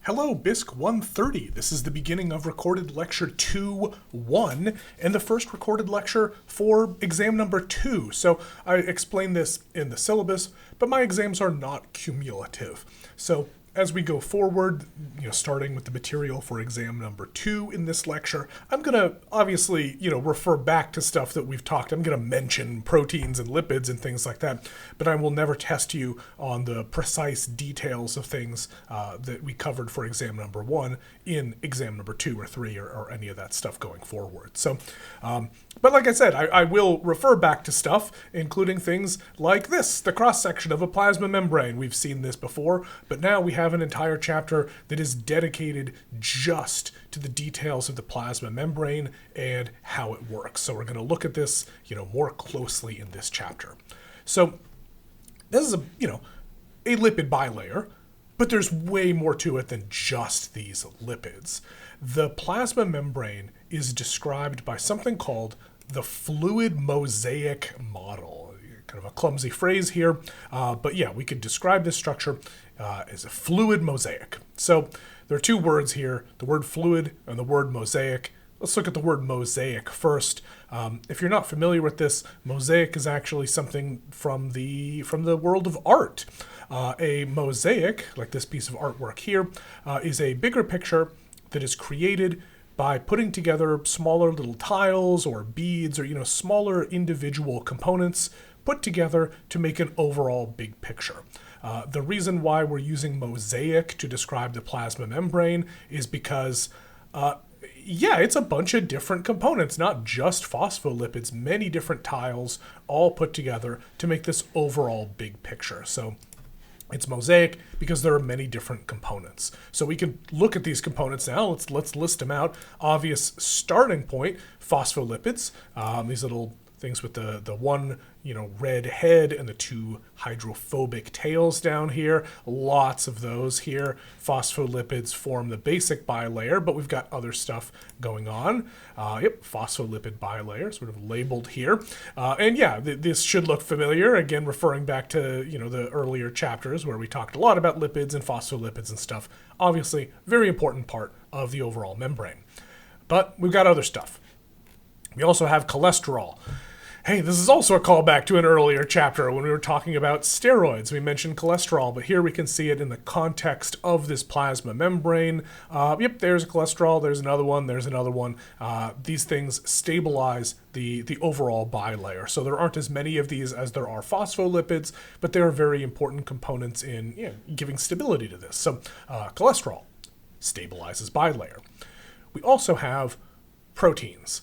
Hello, BISC130. This is the beginning of recorded lecture 2-1 and the first recorded lecture for exam number 2. So I explained this in the syllabus, but my exams are not cumulative. So as we go forward, starting with the material for exam number 2 in this lecture, I'm going to obviously, refer back to stuff that we've talked. I'm going to mention proteins and lipids and things like that, but I will never test you on the precise details of things that we covered for exam number 1 in exam number 2 or 3 or any of that stuff going forward. So, but like I said, I will refer back to stuff, including things like this, the cross-section of a plasma membrane. We've seen this before, but now we have an entire chapter that is dedicated just to the details of the plasma membrane and how it works. So we're going to look at this, more closely in this chapter. So this is a lipid bilayer, but there's way more to it than just these lipids. The plasma membrane is described by something called the fluid mosaic model. Kind of a clumsy phrase here, but yeah, we could describe this structure as a fluid mosaic. So there are two words here, the word fluid and the word mosaic. Let's look at the word mosaic first. If you're not familiar with this, mosaic is actually something from the world of art. A mosaic, like this piece of artwork here, is a bigger picture that is created by putting together smaller little tiles or beads or smaller individual components put together to make an overall big picture. The reason why we're using mosaic to describe the plasma membrane is because it's a bunch of different components, not just phospholipids, many different tiles all put together to make this overall big picture. So it's mosaic because there are many different components. So we can look at these components now. Let's list them out. Obvious starting point, phospholipids, these little things with the one red head and the two hydrophobic tails down here. Lots of those here. Phospholipids form the basic bilayer, but we've got other stuff going on. Phospholipid bilayer, sort of labeled here. This should look familiar. Again, referring back to the earlier chapters where we talked a lot about lipids and phospholipids and stuff. Obviously, very important part of the overall membrane. But we've got other stuff. We also have cholesterol. Hey, this is also a callback to an earlier chapter when we were talking about steroids. We mentioned cholesterol, but here we can see it in the context of this plasma membrane. There's cholesterol, there's another one. These things stabilize the overall bilayer. So there aren't as many of these as there are phospholipids, but they're very important components in giving stability to this. So cholesterol stabilizes bilayer. We also have proteins.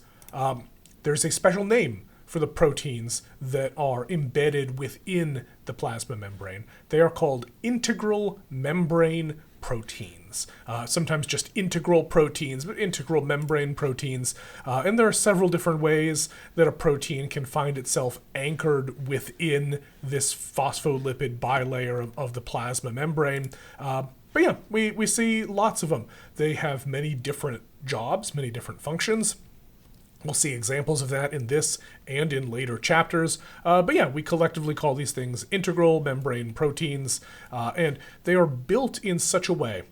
There's a special name for the proteins that are embedded within the plasma membrane. They are called integral membrane proteins. Sometimes just integral proteins, but integral membrane proteins. And there are several different ways that a protein can find itself anchored within this phospholipid bilayer of the plasma membrane. We see lots of them. They have many different jobs, many different functions. We'll see examples of that in this and in later chapters. We collectively call these things integral membrane proteins, and they are built in such a way.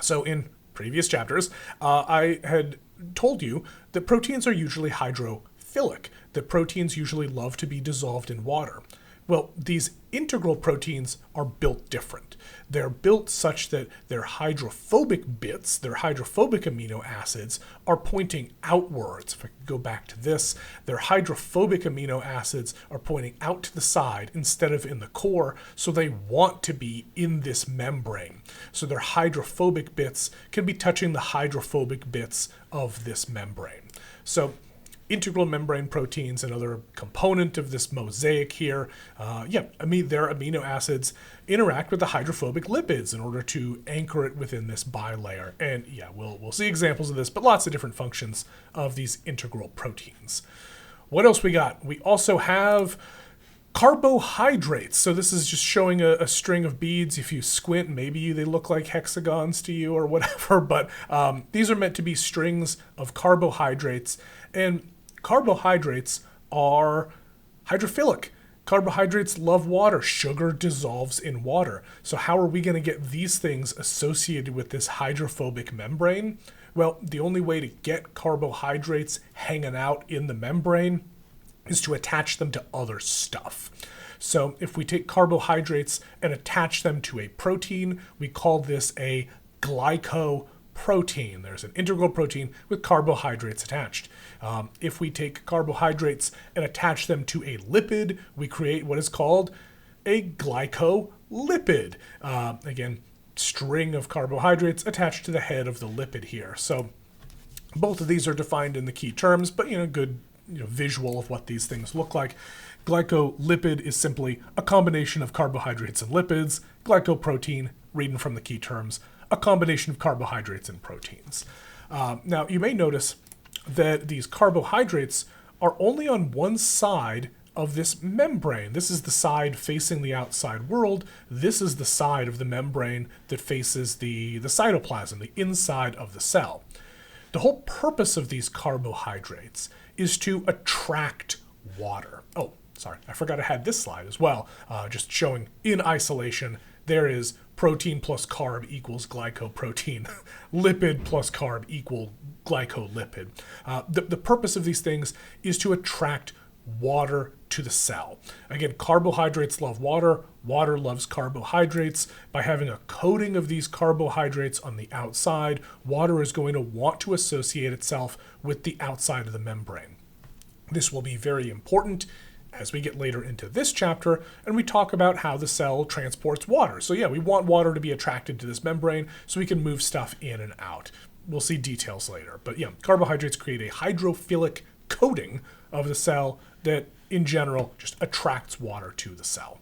So in previous chapters, I had told you that proteins are usually hydrophilic, that proteins usually love to be dissolved in water. Well, these integral proteins are built different. They're built such that their hydrophobic bits, their hydrophobic amino acids, are pointing outwards. If I could go back to this, their hydrophobic amino acids are pointing out to the side instead of in the core, so they want to be in this membrane. So their hydrophobic bits can be touching the hydrophobic bits of this membrane. So integral membrane proteins, another component of this mosaic here. Their amino acids interact with the hydrophobic lipids in order to anchor it within this bilayer. And we'll see examples of this, but lots of different functions of these integral proteins. What else we got? We also have carbohydrates. So this is just showing a string of beads. If you squint, maybe they look like hexagons to you or whatever, but these are meant to be strings of carbohydrates. And carbohydrates are hydrophilic. Carbohydrates love water. Sugar dissolves in water. So how are we going to get these things associated with this hydrophobic membrane? Well, the only way to get carbohydrates hanging out in the membrane is to attach them to other stuff. So if we take carbohydrates and attach them to a protein, we call this a glycoprotein. There's an integral protein with carbohydrates attached. If we take carbohydrates and attach them to a lipid, we create what is called a glycolipid. Again, string of carbohydrates attached to the head of the lipid here. So both of these are defined in the key terms, but good visual of what these things look like. Glycolipid is simply a combination of carbohydrates and lipids. Glycoprotein, reading from the key terms, a combination of carbohydrates and proteins. Now, you may notice that these carbohydrates are only on one side of this membrane. This is the side facing the outside world. This is the side of the membrane that faces the cytoplasm, the inside of the cell. The whole purpose of these carbohydrates is to attract water. Oh, sorry, I forgot I had this slide as well, just showing in isolation. There is protein plus carb equals glycoprotein. Lipid plus carb equal glycolipid. The purpose of these things is to attract water to the cell. Again, carbohydrates love water. Water loves carbohydrates. By having a coating of these carbohydrates on the outside, water is going to want to associate itself with the outside of the membrane. This will be very important as we get later into this chapter and we talk about how the cell transports water. So yeah, we want water to be attracted to this membrane so we can move stuff in and out. We'll see details later. But yeah, carbohydrates create a hydrophilic coating of the cell that in general just attracts water to the cell.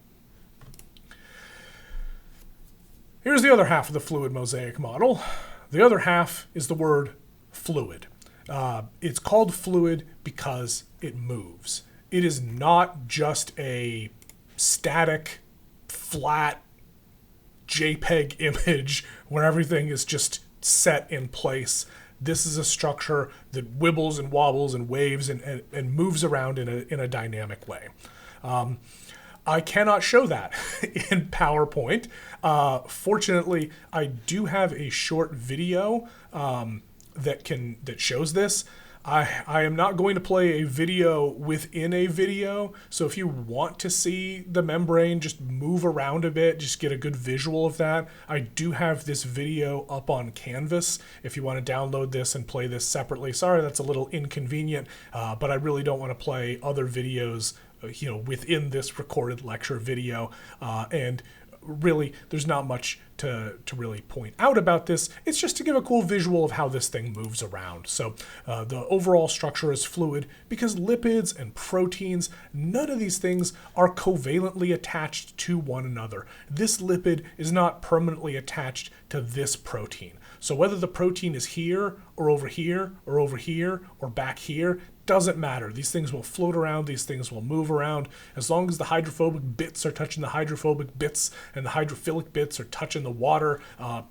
Here's the other half of the fluid mosaic model. The other half is the word fluid. It's called fluid because it moves. It is not just a static, flat JPEG image where everything is just set in place. This is a structure that wibbles and wobbles and waves and moves around in a dynamic way. I cannot show that in PowerPoint. Fortunately, I do have a short video that shows this. I am not going to play a video within a video, so if you want to see the membrane just move around a bit, just get a good visual of that, I do have this video up on Canvas if you want to download this and play this separately. Sorry, that's a little inconvenient, but I really don't want to play other videos within this recorded lecture video, and really there's not much to really point out about this. It's just to give a cool visual of how this thing moves around. So the overall structure is fluid because lipids and proteins, none of these things are covalently attached to one another. This lipid is not permanently attached to this protein. So whether the protein is here or over here or over here or back here, doesn't matter. These things will float around, these things will move around. As long as the hydrophobic bits are touching the hydrophobic bits and the hydrophilic bits are touching the water,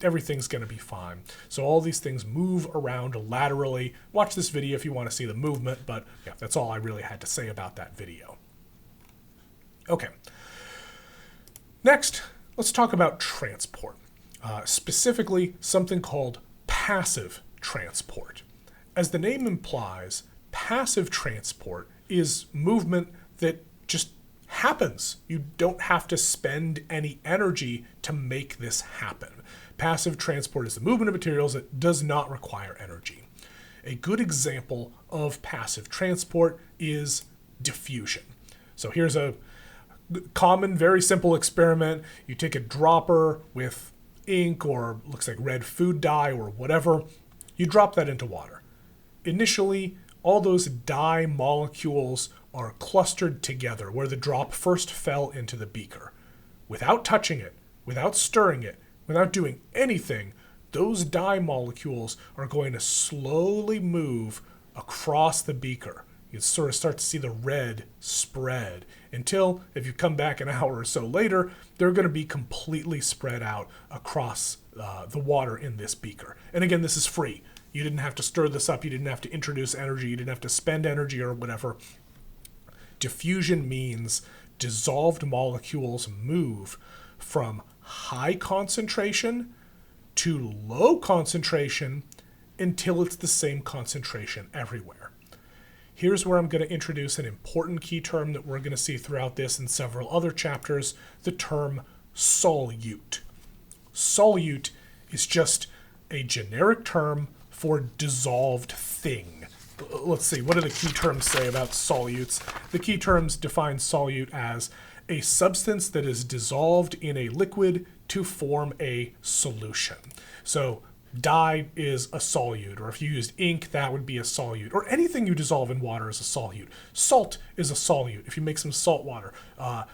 everything's going to be fine. So all these things move around laterally. Watch this video if you want to see the movement, but yeah, that's all I really had to say about that video. Okay. Next, let's talk about transport. Specifically, something called passive transport. As the name implies, passive transport is movement that just happens. You don't have to spend any energy to make this happen. Passive transport is the movement of materials that does not require energy. A good example of passive transport is diffusion. So here's a common, very simple experiment. You take a dropper with ink or looks like red food dye or whatever. You drop that into water. Initially, all those dye molecules are clustered together where the drop first fell into the beaker. Without touching it, without stirring it, without doing anything, those dye molecules are going to slowly move across the beaker. You sort of start to see the red spread until, if you come back an hour or so later, they're going to be completely spread out across the water in this beaker. And again, this is free. You didn't have to stir this up. You didn't have to introduce energy. You didn't have to spend energy or whatever. Diffusion means dissolved molecules move from high concentration to low concentration until it's the same concentration everywhere. Here's where I'm going to introduce an important key term that we're going to see throughout this and several other chapters, the term solute. Solute is just a generic term for dissolved thing. Let's see, what do the key terms say about solutes? The key terms define solute as a substance that is dissolved in a liquid to form a solution. So dye is a solute, or if you used ink, that would be a solute, or anything you dissolve in water is a solute. Salt is a solute if you make some salt water.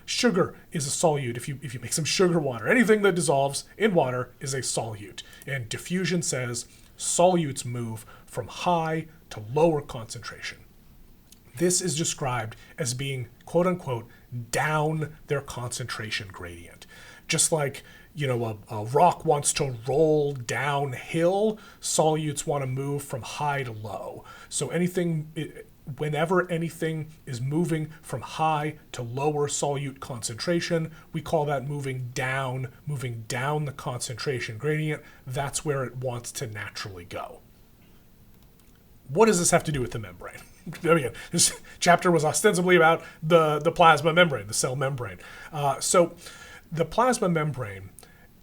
Sugar is a solute if you make some sugar water. Anything that dissolves in water is a solute. And diffusion says solutes move from high to lower concentration. This is described as being, quote unquote, down their concentration gradient. Just like, a rock wants to roll downhill, solutes want to move from high to low. So whenever anything is moving from high to lower solute concentration, we call that moving down the concentration gradient. That's where it wants to naturally go. What does this have to do with the membrane? Again, this chapter was ostensibly about the plasma membrane, the cell membrane. So the plasma membrane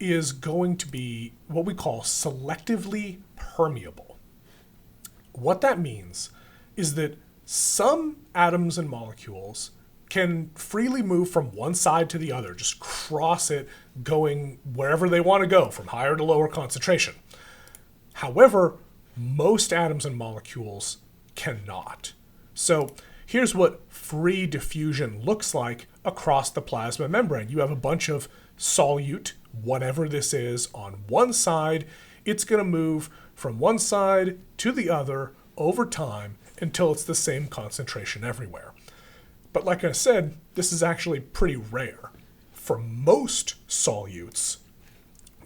is going to be what we call selectively permeable. What that means is that some atoms and molecules can freely move from one side to the other, just cross it, going wherever they want to go, from higher to lower concentration. However, most atoms and molecules cannot. So here's what free diffusion looks like across the plasma membrane. You have a bunch of solute, whatever this is, on one side. It's going to move from one side to the other over time until it's the same concentration everywhere. But like I said, this is actually pretty rare. For most solutes,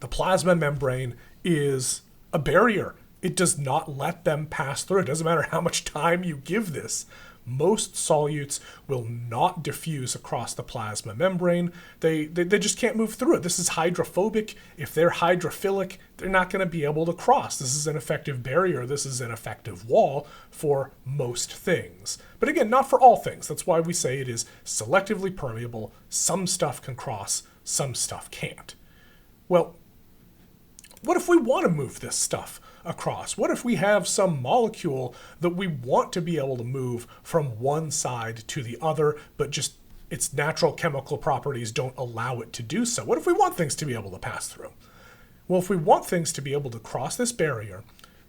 the plasma membrane is a barrier. It does not let them pass through. It doesn't matter how much time you give this. Most solutes will not diffuse across the plasma membrane. They just can't move through it. This is hydrophobic. If they're hydrophilic, they're not going to be able to cross. This is an effective barrier. This is an effective wall for most things. But again, not for all things. That's why we say it is selectively permeable. Some stuff can cross, some stuff can't. Well, what if we want to move this stuff across? What if we have some molecule that we want to be able to move from one side to the other, but just its natural chemical properties don't allow it to do so? What if we want things to be able to pass through? Well, if we want things to be able to cross this barrier,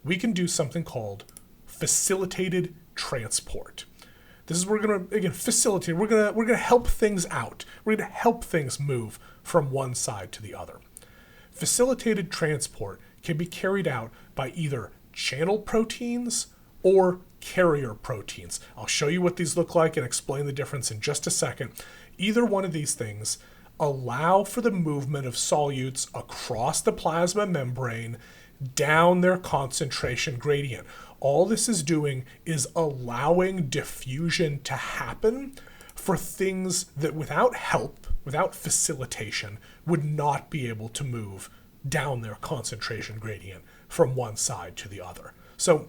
we can do something called facilitated transport. This is, we're going to, again, facilitate. We're going to help things out. We're going to help things move from one side to the other. Facilitated transport can be carried out by either channel proteins or carrier proteins. I'll show you what these look like and explain the difference in just a second. Either one of these things allow for the movement of solutes across the plasma membrane down their concentration gradient. All this is doing is allowing diffusion to happen for things that without help, without facilitation, would not be able to move down their concentration gradient from one side to the other. So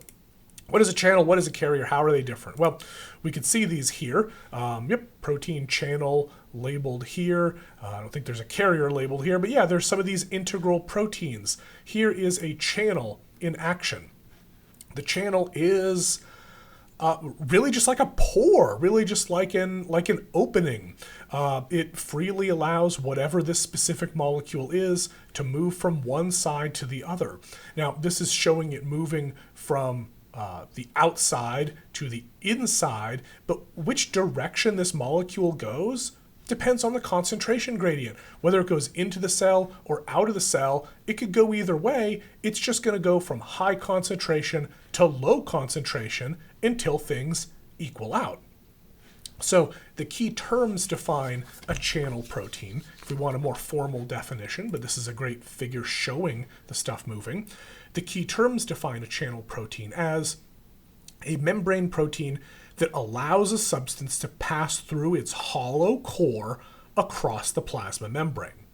what is a channel? What is a carrier? How are they different? Well, we can see these here. Protein channel labeled here. I don't think there's a carrier labeled here, but yeah, there's some of these integral proteins. Here is a channel in action. The channel is really just like a pore, really just like an opening. It freely allows whatever this specific molecule is to move from one side to the other. Now, this is showing it moving from the outside to the inside, but which direction this molecule goes depends on the concentration gradient. Whether it goes into the cell or out of the cell, it could go either way. It's just going to go from high concentration to low concentration until things equal out. So the key terms define a channel protein. If we want a more formal definition, but this is a great figure showing the stuff moving. The key terms define a channel protein as a membrane protein that allows a substance to pass through its hollow core across the plasma membrane.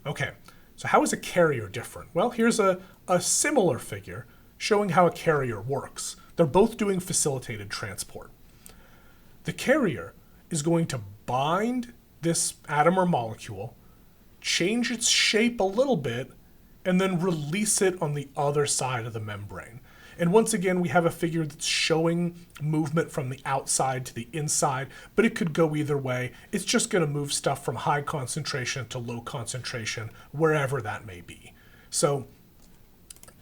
Okay, so how is a carrier different? Well, here's a similar figure showing how a carrier works. They're both doing facilitated transport. The carrier is going to bind this atom or molecule, change its shape a little bit, and then release it on the other side of the membrane. And once again, we have a figure that's showing movement from the outside to the inside, but it could go either way. It's just going to move stuff from high concentration to low concentration, wherever that may be. So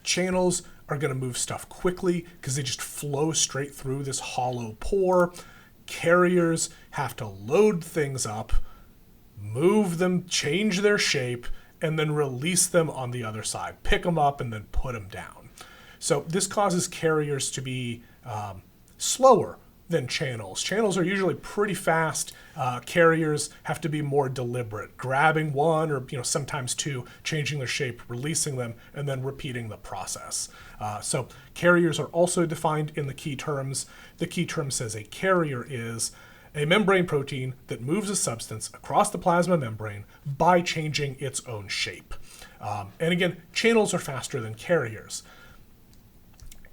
channels are going to move stuff quickly because they just flow straight through this hollow pore. Carriers have to load things up, move them, change their shape, and then release them on the other side. Pick them up and then put them down. So this causes carriers to be slower than channels. Channels are usually pretty fast. Carriers have to be more deliberate, grabbing one or sometimes two, changing their shape, releasing them, and then repeating the process. So carriers are also defined in the key terms. The key term says a carrier is a membrane protein that moves a substance across the plasma membrane by changing its own shape. And again, channels are faster than carriers.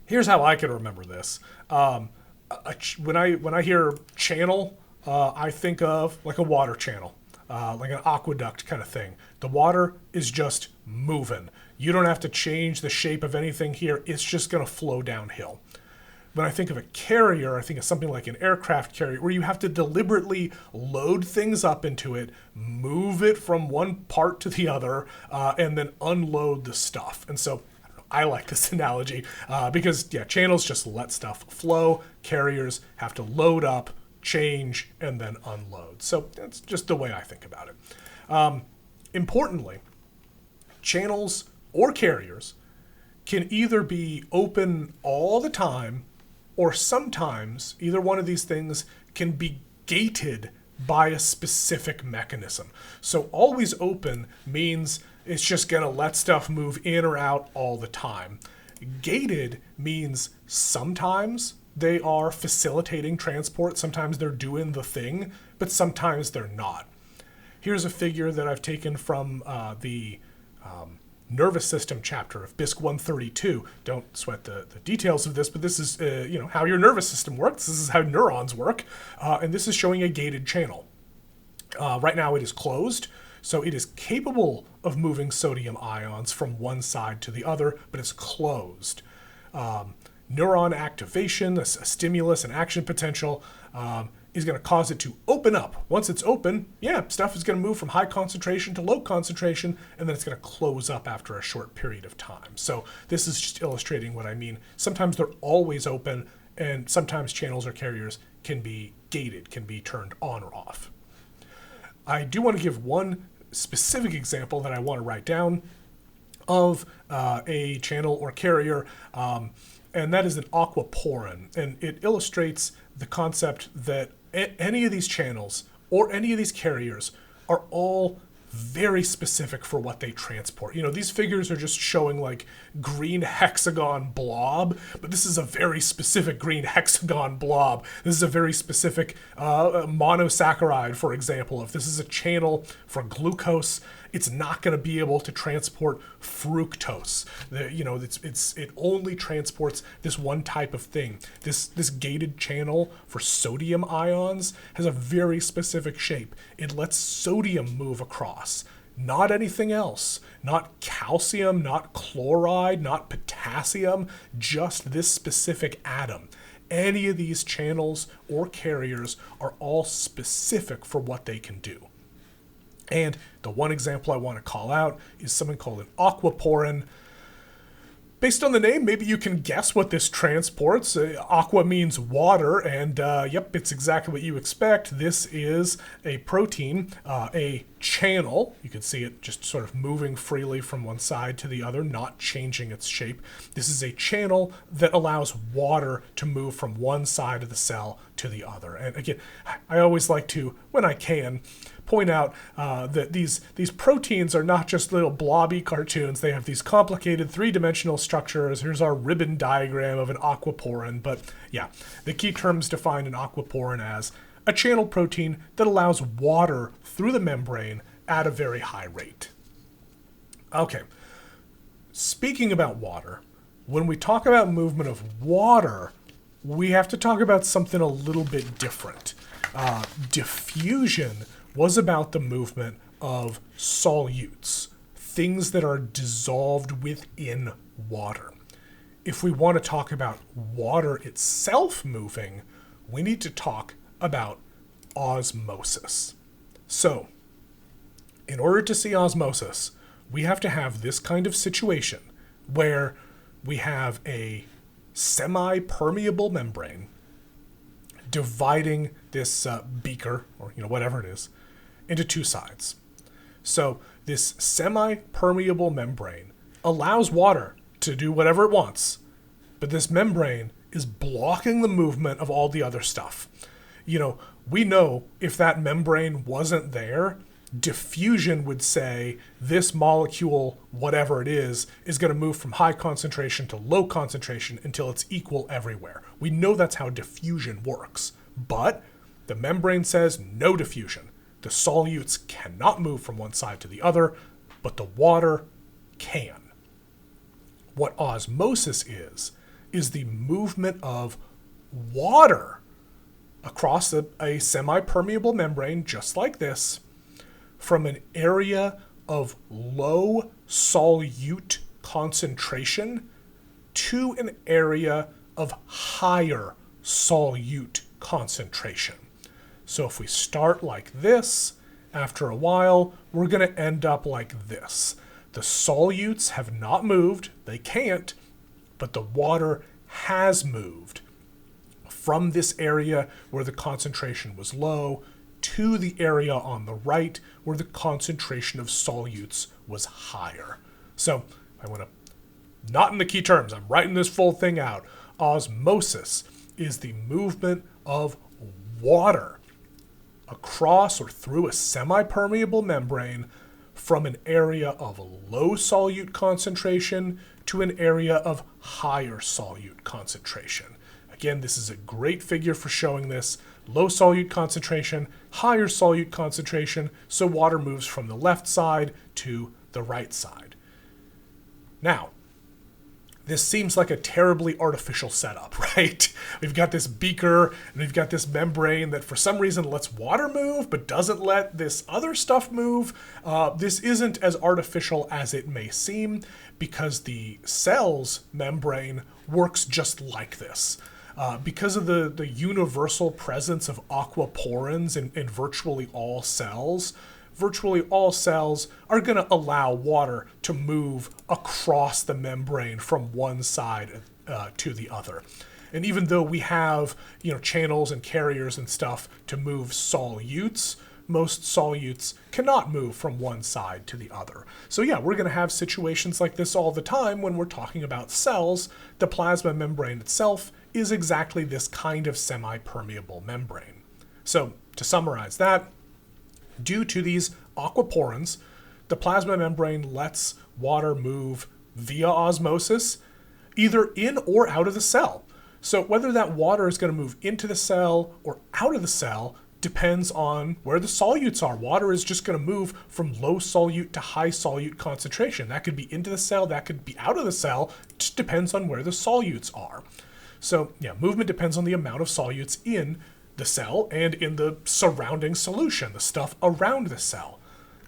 Here's how I can remember this. When I hear channel, I think of like a water channel, like an aqueduct kind of thing. The water is just moving. You don't have to change the shape of anything here. It's just going to flow downhill. When I think of a carrier, I think of something like an aircraft carrier where you have to deliberately load things up into it, move it from one part to the other, and then unload the stuff. And so I like this analogy because, channels just let stuff flow. Carriers have to load up, change, and then unload. So that's just the way I think about it. Importantly, channels or carriers can either be open all the time, or sometimes either one of these things can be gated by a specific mechanism. So always open means it's just going to let stuff move in or out all the time. Gated means sometimes they are facilitating transport, sometimes they're doing the thing, but sometimes they're not. Here's a figure that I've taken from the nervous system chapter of BISC132. Don't sweat the details of this, but this is how your nervous system works. This is how neurons work, and this is showing a gated channel. Right now it is closed, so it is capable of moving sodium ions from one side to the other, but it's closed. Neuron activation, a stimulus, an action potential, is going to cause it to open up. Once it's open, stuff is going to move from high concentration to low concentration, and then it's going to close up after a short period of time. So this is just illustrating what I mean. Sometimes they're always open, and sometimes channels or carriers can be gated, can be turned on or off. I do want to give one specific example that I want to write down of a channel or carrier, and that is an aquaporin. And it illustrates the concept that any of these channels or any of these carriers are all very specific for what they transport. These figures are just showing like green hexagon blob, but this is a very specific green hexagon blob. This is a very specific monosaccharide, for example. If this is a channel for glucose, it's not going to be able to transport fructose. It only transports this one type of thing. This gated channel for sodium ions has a very specific shape. It lets sodium move across, not anything else. Not calcium, not chloride, not potassium, just this specific atom. Any of these channels or carriers are all specific for what they can do. And the one example I want to call out is something called an aquaporin. Based on the name, maybe you can guess what this transports. Aqua means water, and it's exactly what you expect. This is a protein, a channel. You can see it just sort of moving freely from one side to the other, not changing its shape. This is a channel that allows water to move from one side of the cell to the other. And again, I always like to, when I can, point out that these proteins are not just little blobby cartoons. They have these complicated three-dimensional structures. Here's our ribbon diagram of an aquaporin. But yeah, the key terms define an aquaporin as a channel protein that allows water through the membrane at a very high rate. Okay, speaking about water, when we talk about movement of water, we have to talk about something a little bit different. Diffusion was about the movement of solutes, things that are dissolved within water. If we want to talk about water itself moving, we need to talk about osmosis. So, in order to see osmosis, we have to have this kind of situation where we have a semi-permeable membrane dividing this beaker, or whatever it is, into two sides. So this semi-permeable membrane allows water to do whatever it wants, but this membrane is blocking the movement of all the other stuff. We know if that membrane wasn't there, diffusion would say this molecule, whatever it is going to move from high concentration to low concentration until it's equal everywhere. We know that's how diffusion works, but the membrane says no diffusion. The solutes cannot move from one side to the other, but the water can. What osmosis is the movement of water across a semi-permeable membrane, just like this, from an area of low solute concentration to an area of higher solute concentration. So if we start like this, after a while, we're going to end up like this. The solutes have not moved, they can't, but the water has moved from this area where the concentration was low to the area on the right where the concentration of solutes was higher. So I want to, not in the key terms, I'm writing this full thing out. Osmosis is the movement of water across or through a semi-permeable membrane from an area of low solute concentration to an area of higher solute concentration. Again, this is a great figure for showing this. Low solute concentration, higher solute concentration, so water moves from the left side to the right side. Now, this seems like a terribly artificial setup, right? We've got this beaker and we've got this membrane that for some reason lets water move but doesn't let this other stuff move. This isn't as artificial as it may seem because the cell's membrane works just like this. Because of the universal presence of aquaporins in virtually all cells are going to allow water to move across the membrane from one side to the other. And even though we have, channels and carriers and stuff to move solutes, most solutes cannot move from one side to the other. So yeah, we're going to have situations like this all the time when we're talking about cells. The plasma membrane itself is exactly this kind of semi-permeable membrane. So to summarize that, due to these aquaporins, the plasma membrane lets water move via osmosis, either in or out of the cell. So whether that water is going to move into the cell or out of the cell depends on where the solutes are. Water is just going to move from low solute to high solute concentration. That could be into the cell, that could be out of the cell. It just depends on where the solutes are. So yeah, movement depends on the amount of solutes in the cell and in the surrounding solution, the stuff around the cell.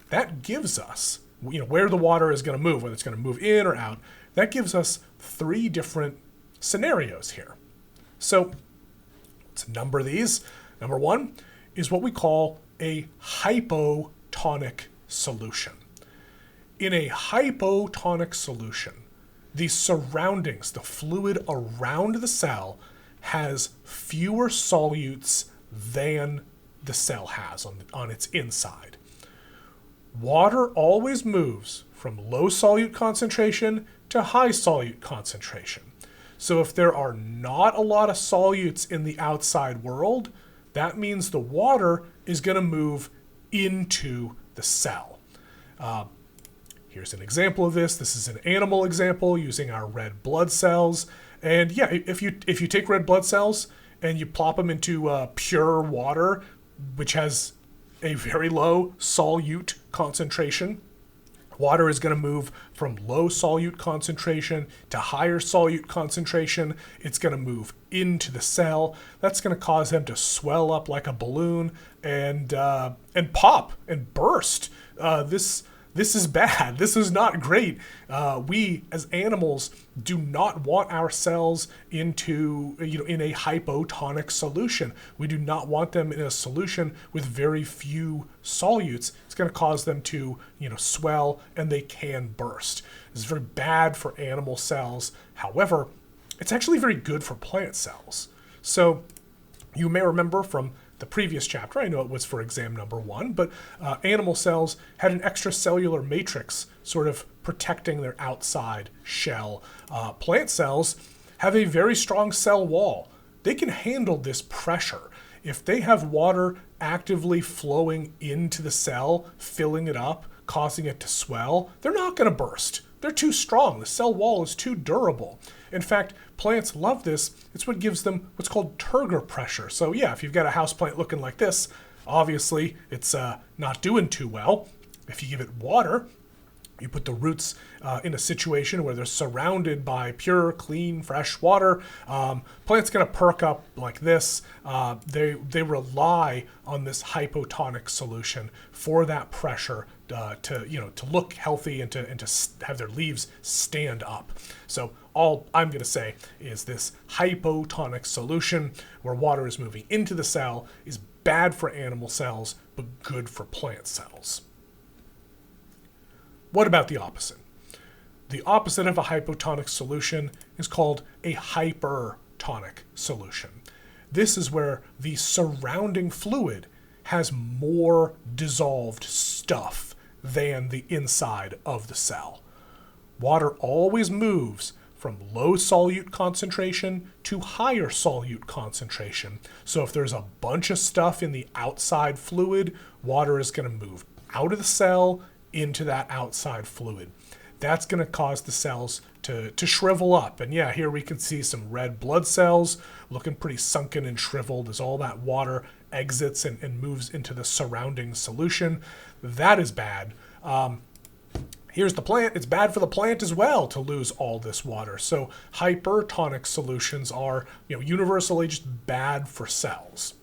That gives us, where the water is going to move, whether it's going to move in or out. That gives us three different scenarios here. So let's number these. Number one is what we call a hypotonic solution. In a hypotonic solution, the surroundings, the fluid around the cell, has fewer solutes than the cell has on its inside. Water always moves from low solute concentration to high solute concentration. So if there are not a lot of solutes in the outside world, that means the water is going to move into the cell. Here's an example of this. This is an animal example using our red blood cells. And yeah, if you take red blood cells and you plop them into pure water, which has a very low solute concentration, water is going to move from low solute concentration to higher solute concentration. It's going to move into the cell. That's going to cause them to swell up like a balloon and pop and burst. This is bad. This is not great. We as animals do not want our cells into, in a hypotonic solution. We do not want them in a solution with very few solutes. It's going to cause them to, swell, and they can burst. This is very bad for animal cells. However, it's actually very good for plant cells. So you may remember from the previous chapter, I know it was for exam number 1, but animal cells had an extracellular matrix sort of protecting their outside shell. Plant cells have a very strong cell wall. They can handle this pressure. If they have water actively flowing into the cell, filling it up, causing it to swell, they're not going to burst. They're too strong. The cell wall is too durable. In fact, plants love this. It's what gives them what's called turgor pressure. So yeah, if you've got a houseplant looking like this, obviously it's not doing too well. If you give it water, you put the roots in a situation where they're surrounded by pure, clean, fresh water. Plant's going to perk up like this. They rely on this hypotonic solution for that pressure to look healthy and to have their leaves stand up. So all I'm going to say is this hypotonic solution where water is moving into the cell is bad for animal cells but good for plant cells. What about the opposite? The opposite of a hypotonic solution is called a hypertonic solution. This is where the surrounding fluid has more dissolved stuff than the inside of the cell. Water always moves from low solute concentration to higher solute concentration. So if there's a bunch of stuff in the outside fluid, water is going to move out of the cell into that outside fluid. That's going to cause the cells to shrivel up. And yeah, here we can see some red blood cells looking pretty sunken and shriveled as all that water exits and moves into the surrounding solution. That is bad. Here's the plant. It's bad for the plant as well to lose all this water. So hypertonic solutions are, universally just bad for cells.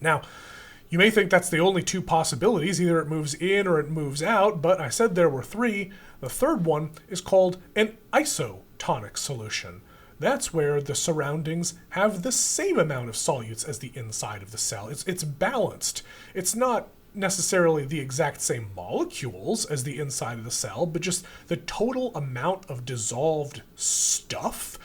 Now, you may think that's the only two possibilities. Either it moves in or it moves out, but I said there were 3. The third one is called an isotonic solution. That's where the surroundings have the same amount of solutes as the inside of the cell. It's balanced. It's not necessarily the exact same molecules as the inside of the cell, but just the total amount of dissolved stuff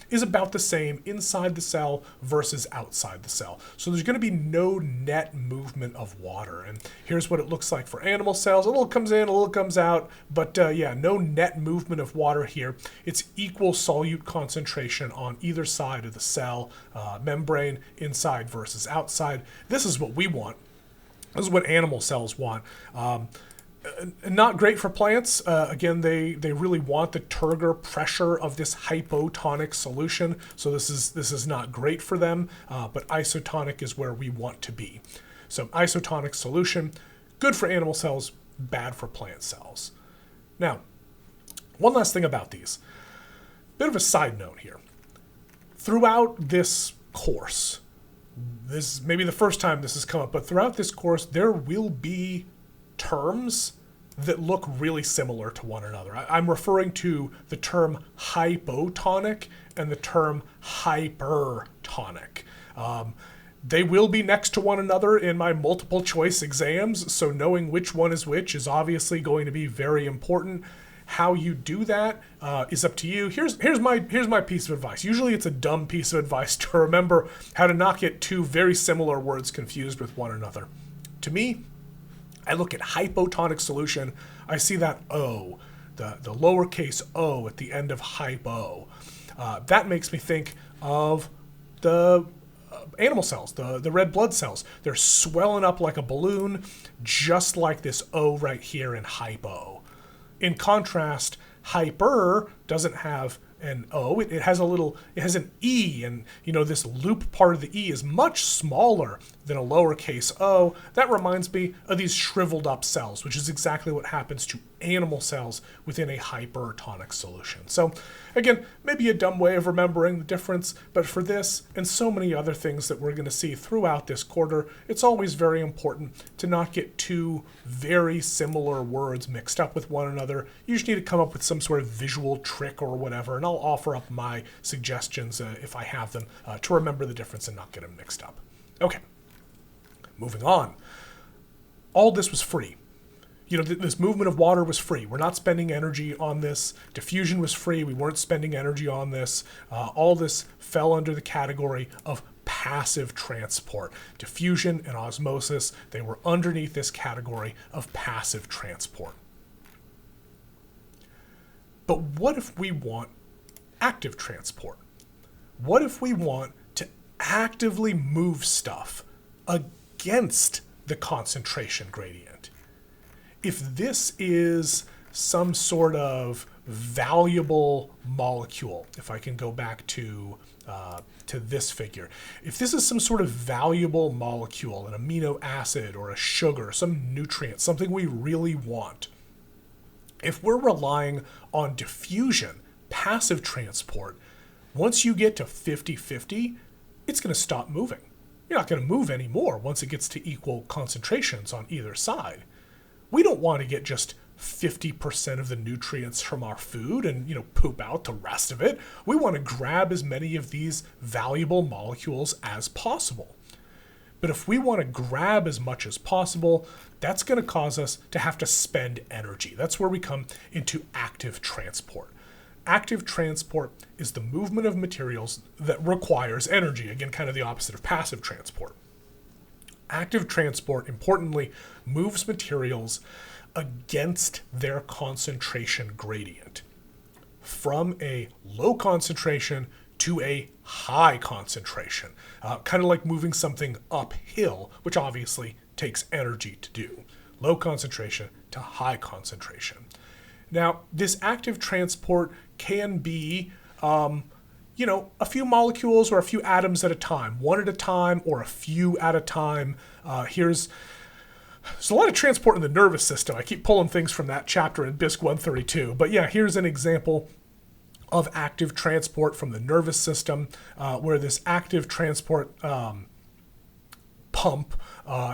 is about the same inside the cell versus outside the cell. So there's going to be no net movement of water. And here's what it looks like for animal cells. A little comes in, a little comes out, but yeah, no net movement of water here. It's equal solute concentration on either side of the cell membrane, inside versus outside. This is what we want. This is what animal cells want. Not great for plants. Again, they really want the turgor pressure of this hypotonic solution, so this is not great for them, but isotonic is where we want to be. So isotonic solution, good for animal cells, bad for plant cells. Now, one last thing about these. Bit of a side note here. Throughout this course, this may be the first time this has come up, but throughout this course, there will be terms that look really similar to one another. I'm referring to the term hypotonic and the term hypertonic. They will be next to one another in my multiple choice exams, so knowing which one is which is obviously going to be very important. How you do that is up to you. Here's my piece of advice. Usually it's a dumb piece of advice to remember how to not get two very similar words confused with one another. To me, I look at hypotonic solution, I see that O, the lowercase o at the end of hypo. That makes me think of the animal cells, the red blood cells. They're swelling up like a balloon, just like this O right here in hypo. In contrast, hyper doesn't have an O, it has an E, and this loop part of the E is much smaller than a lowercase o. That reminds me of these shriveled up cells, which is exactly what happens to animal cells within a hypertonic solution. So again, maybe a dumb way of remembering the difference, but for this and so many other things that we're going to see throughout this quarter, it's always very important to not get two very similar words mixed up with one another. You just need to come up with some sort of visual trick or whatever, and I'll offer up my suggestions if I have them to remember the difference and not get them mixed up. Okay, moving on. All this was free. This movement of water was free. We're not spending energy on this. Diffusion was free. We weren't spending energy on this. All this fell under the category of passive transport. Diffusion and osmosis, they were underneath this category of passive transport. But what if we want active transport? What if we want to actively move stuff against the concentration gradient? If this is some sort of valuable molecule, if I can go back to this figure, if this is some sort of valuable molecule, an amino acid or a sugar, some nutrient, something we really want, if we're relying on diffusion, passive transport, once you get to 50-50, it's going to stop moving. You're not going to move anymore once it gets to equal concentrations on either side. We don't want to get just 50% of the nutrients from our food and, poop out the rest of it. We want to grab as many of these valuable molecules as possible. But if we want to grab as much as possible, that's going to cause us to have to spend energy. That's where we come into active transport. Active transport is the movement of materials that requires energy. Again, kind of the opposite of passive transport. Active transport, importantly, moves materials against their concentration gradient from a low concentration to a high concentration, kind of like moving something uphill, which obviously takes energy to do. Low concentration to high concentration. Now, this active transport can be a few molecules or a few atoms at a time, one at a time or a few at a time. There's a lot of transport in the nervous system. I keep pulling things from that chapter in BISC132. But yeah, here's an example of active transport from the nervous system, where this active transport pump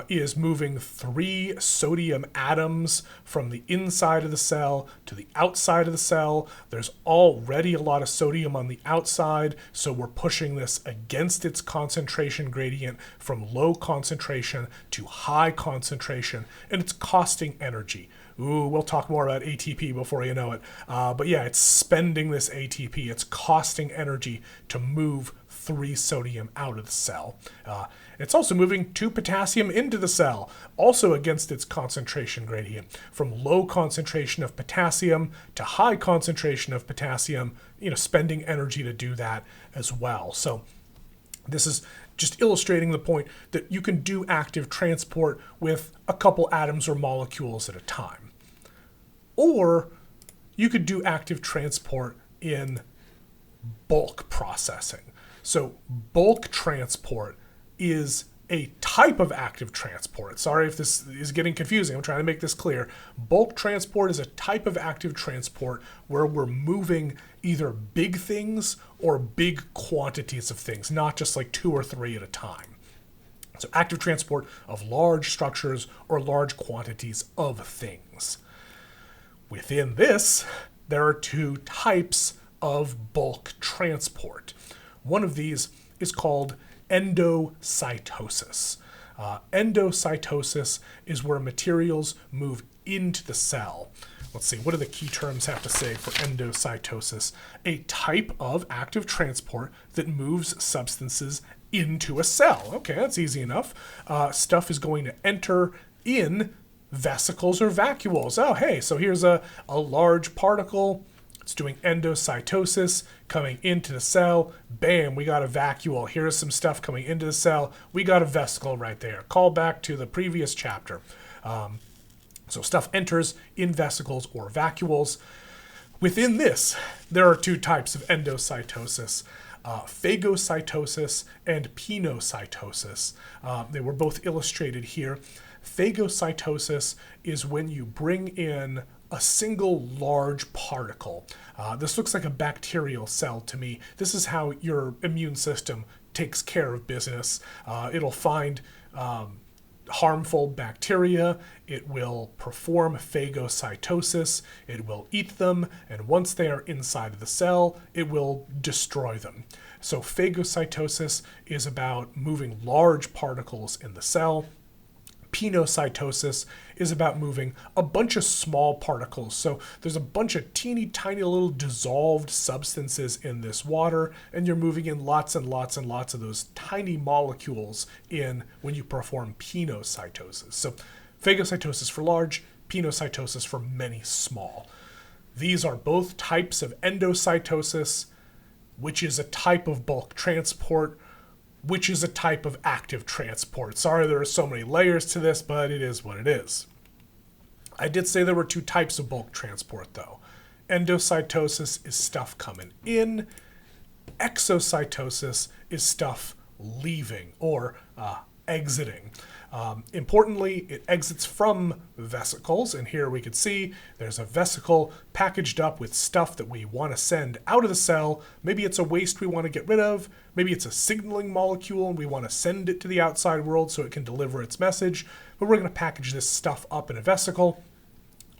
is moving 3 sodium atoms from the inside of the cell to the outside of the cell. There's already a lot of sodium on the outside, so we're pushing this against its concentration gradient from low concentration to high concentration, and it's costing energy. Ooh, we'll talk more about ATP before you know it. But yeah, it's spending this ATP. It's costing energy to move 3 sodium out of the cell. It's also moving 2 potassium into the cell, also against its concentration gradient, from low concentration of potassium to high concentration of potassium, spending energy to do that as well. So this is just illustrating the point that you can do active transport with a couple atoms or molecules at a time. Or you could do active transport in bulk processing. So bulk transport is a type of active transport. Sorry if this is getting confusing. I'm trying to make this clear. Bulk transport is a type of active transport where we're moving either big things or big quantities of things, not just like 2 or 3 at a time. So active transport of large structures or large quantities of things. Within this, there are 2 types of bulk transport. One of these is called endocytosis. Endocytosis is where materials move into the cell. Let's see, what do the key terms have to say for endocytosis? A type of active transport that moves substances into a cell. Okay, that's easy enough. Stuff is going to enter in vesicles or vacuoles. Oh, hey, so here's a large particle. It's doing endocytosis, coming into the cell. Bam, we got a vacuole. Here's some stuff coming into the cell. We got a vesicle right there. Call back to the previous chapter. So stuff enters in vesicles or vacuoles. Within this, there are two types of endocytosis. Phagocytosis and pinocytosis. They were both illustrated here. Phagocytosis is when you bring in a single large particle. This looks like a bacterial cell to me. This is how your immune system takes care of business. It'll find harmful bacteria, it will perform phagocytosis, it will eat them, and once they are inside of the cell, it will destroy them. So phagocytosis is about moving large particles in the cell. Pinocytosis is about moving a bunch of small particles. So there's a bunch of teeny tiny little dissolved substances in this water, and you're moving in lots and lots and lots of those tiny molecules in when you perform pinocytosis. So phagocytosis for large, pinocytosis for many small. These are both types of endocytosis, which is a type of bulk transport, which is a type of active transport. Sorry there are so many layers to this, but it is what it is. I did say there were two types of bulk transport, though. Endocytosis is stuff coming in. Exocytosis is stuff leaving or exiting. Importantly, it exits from vesicles, and here we can see there's a vesicle packaged up with stuff that we want to send out of the cell. Maybe it's a waste we want to get rid of. Maybe it's a signaling molecule and we want to send it to the outside world so it can deliver its message. But we're going to package this stuff up in a vesicle,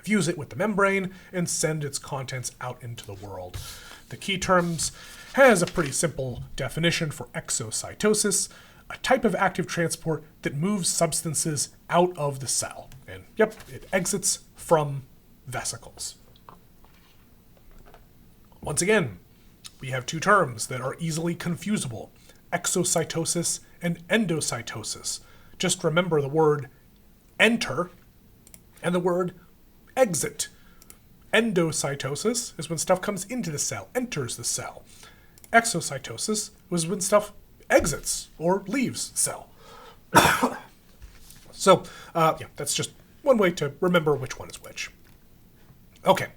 fuse it with the membrane, and send its contents out into the world. The key terms has a pretty simple definition for exocytosis: a type of active transport that moves substances out of the cell. And yep, it exits from vesicles. Once again, we have two terms that are easily confusable: exocytosis and endocytosis. Just remember the word enter and the word exit. Endocytosis is when stuff comes into the cell, enters the cell. Exocytosis was when stuff exits or leaves the cell. So, yeah, that's just one way to remember which one is which. Okay.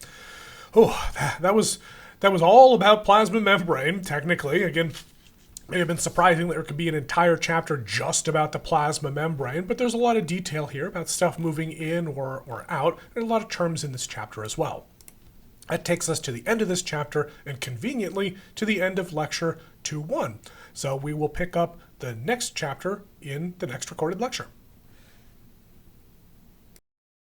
Oh, that was all about plasma membrane, technically. Again, it may have been surprising that there could be an entire chapter just about the plasma membrane, but there's a lot of detail here about stuff moving in or out, and a lot of terms in this chapter as well. That takes us to the end of this chapter, and conveniently to the end of lecture 2.1. So we will pick up the next chapter in the next recorded lecture.